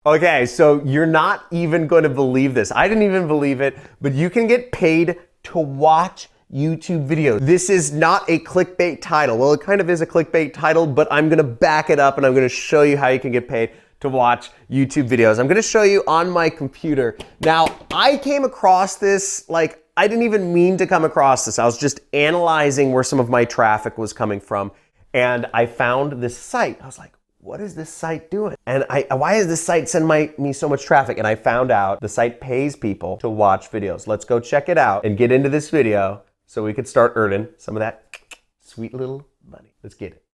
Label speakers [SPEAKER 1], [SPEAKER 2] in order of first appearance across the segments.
[SPEAKER 1] Okay, so you're not even going to believe this. I didn't even believe it, but you can get paid to watch YouTube videos. This is not a clickbait title. Well, it kind of is a clickbait title, but I'm gonna back it up and I'm gonna show you how you can get paid to watch YouTube videos. I'm gonna show you on my computer. Now, I came across this, like, I didn't even mean to come across this. I was just analyzing where some of my traffic was coming from, and I found this site. I was like, what is this site doing? And why is this site sending me so much traffic? And I found out the site pays people to watch videos. Let's go check it out and get into this video so we could start earning some of that sweet little money. Let's get it.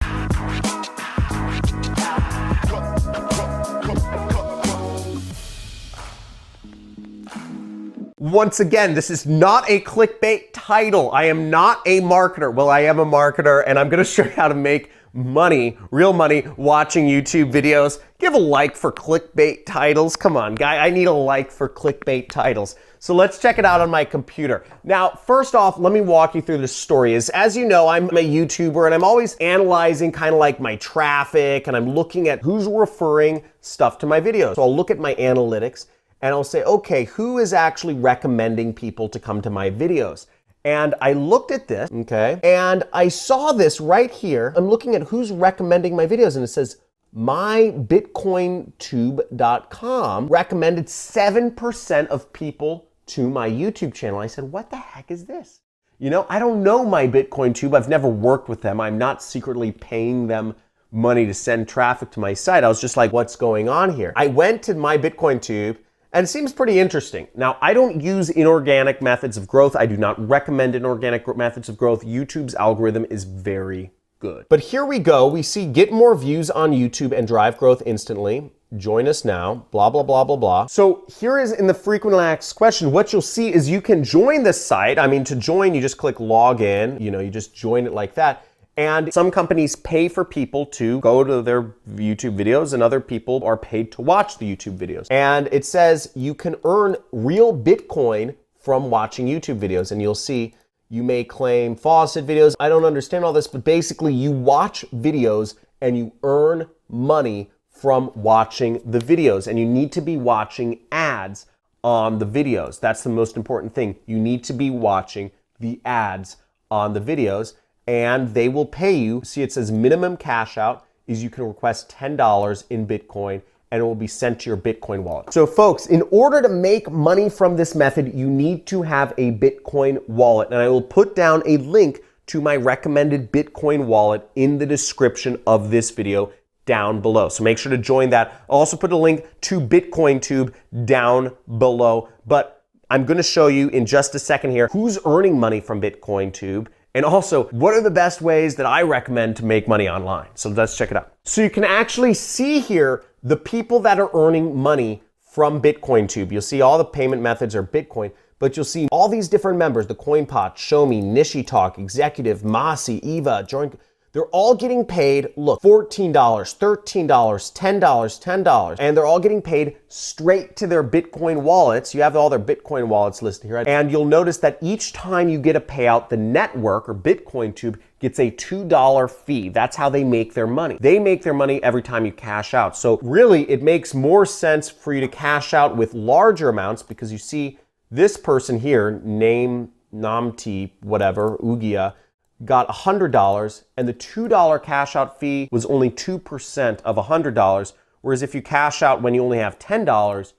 [SPEAKER 1] Once again, this is not a clickbait title. I am not a marketer. Well, I am a marketer, and I'm gonna show you how to make money, real money, watching YouTube videos. Give a like for clickbait titles. Come on, guy, I need a like for clickbait titles. So let's check it out on my computer. Now, first off, let me walk you through the story. As you know, I'm a YouTuber, and I'm always analyzing kind of like my traffic, and I'm looking at who's referring stuff to my videos. So I'll look at my analytics, and I'll say, okay, who is actually recommending people to come to my videos? And I looked at this, okay, and I saw this right here. I'm looking at who's recommending my videos, and it says mybitcointube.com recommended 7% of people to my YouTube channel. I said, what the heck is this? You know, I don't know MyBitcoinTube. I've never worked with them. I'm not secretly paying them money to send traffic to my site. I was just like, what's going on here? I went to MyBitcoinTube, and it seems pretty interesting. Now, I don't use inorganic methods of growth. I do not recommend inorganic methods of growth. YouTube's algorithm is very good. But here we go. We see get more views on YouTube and drive growth instantly. Join us now, blah, blah, blah, blah, blah. So here is in the frequently asked question, what you'll see is you can join this site. I mean, to join, you just click log in, you know, you just join it like that. And some companies pay for people to go to their YouTube videos, and other people are paid to watch the YouTube videos. And it says you can earn real Bitcoin from watching YouTube videos. And you'll see you may claim faucet videos. I don't understand all this, but basically you watch videos and you earn money from watching the videos. And you need to be watching ads on the videos. That's the most important thing. You need to be watching the ads on the videos, and they will pay you. See, it says minimum cash out is you can request $10 in Bitcoin, and it will be sent to your Bitcoin wallet. So folks, in order to make money from this method, you need to have a Bitcoin wallet. And I will put down a link to my recommended Bitcoin wallet in the description of this video down below. So make sure to join that. I'll also put a link to BitcoinTube down below. But I'm gonna show you in just a second here who's earning money from BitcoinTube, and also what are the best ways that I recommend to make money online. So let's check it out. So you can actually see here the people that are earning money from BitcoinTube. You'll see all the payment methods are Bitcoin, but you'll see all these different members, the CoinPot, Shomi, NishiTalk, Executive, Masi, Eva, Join. They're all getting paid, look, $14, $13, $10, $10, and they're all getting paid straight to their Bitcoin wallets. You have all their Bitcoin wallets listed here. And you'll notice that each time you get a payout, the network or BitcoinTube gets a $2 fee. That's how they make their money. They make their money every time you cash out. So really, it makes more sense for you to cash out with larger amounts, because you see this person here, name Namti, whatever, Ugia, got $100, and the $2 cash out fee was only 2% of $100, whereas if you cash out when you only have $10,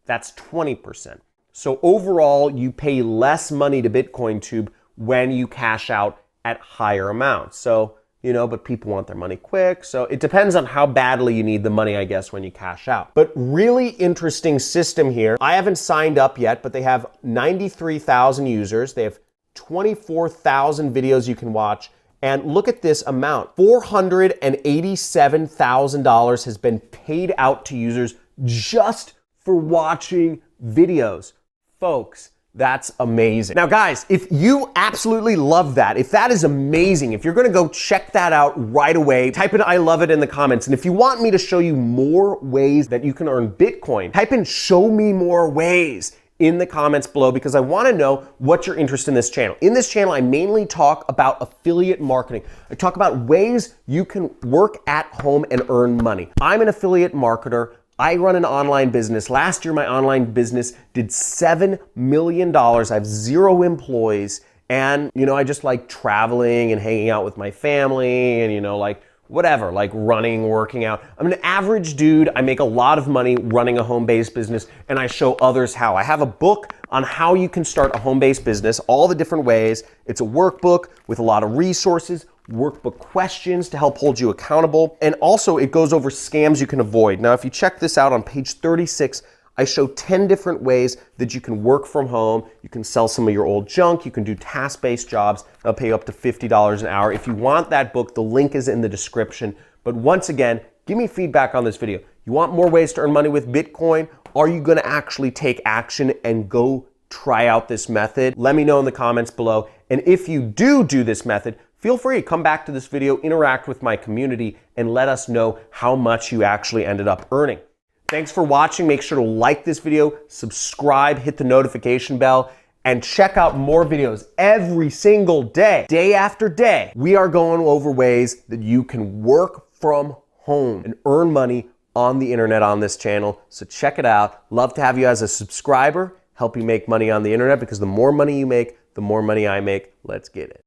[SPEAKER 1] that's 20%. So overall, you pay less money to BitcoinTube when you cash out at higher amounts. So, you know, but people want their money quick, so it depends on how badly you need the money, I guess, when you cash out. But really interesting system here. I haven't signed up yet, but they have 93,000 users. They have 24,000 videos you can watch. And look at this amount. $487,000 has been paid out to users just for watching videos. Folks, that's amazing. Now guys, if you absolutely love that, if that is amazing, if you're gonna go check that out right away, type in I love it in the comments. And if you want me to show you more ways that you can earn Bitcoin, type in show me more ways in the comments below, because I want to know what your interest in this channel. In this channel, I mainly talk about affiliate marketing. I talk about ways you can work at home and earn money. I'm an affiliate marketer. I run an online business. Last year, my online business did $7 million. I have 0 employees. And, I just like traveling and hanging out with my family and, like whatever, like running, working out. I'm an average dude. I make a lot of money running a home-based business, and I show others how. I have a book on how you can start a home-based business, all the different ways. It's a workbook with a lot of resources, workbook questions to help hold you accountable. And also it goes over scams you can avoid. Now, if you check this out on page 36, I show 10 different ways that you can work from home. You can sell some of your old junk. You can do task-based jobs. They'll pay you up to $50 an hour. If you want that book, the link is in the description. But once again, give me feedback on this video. You want more ways to earn money with Bitcoin? Are you gonna actually take action and go try out this method? Let me know in the comments below. And if you do this method, feel free to come back to this video, interact with my community, and let us know how much you actually ended up earning. Thanks for watching. Make sure to like this video, subscribe, hit the notification bell, and check out more videos every single day, day after day. We are going over ways that you can work from home and earn money on the internet on this channel. So check it out. Love to have you as a subscriber, help you make money on the internet, because the more money you make, the more money I make. Let's get it.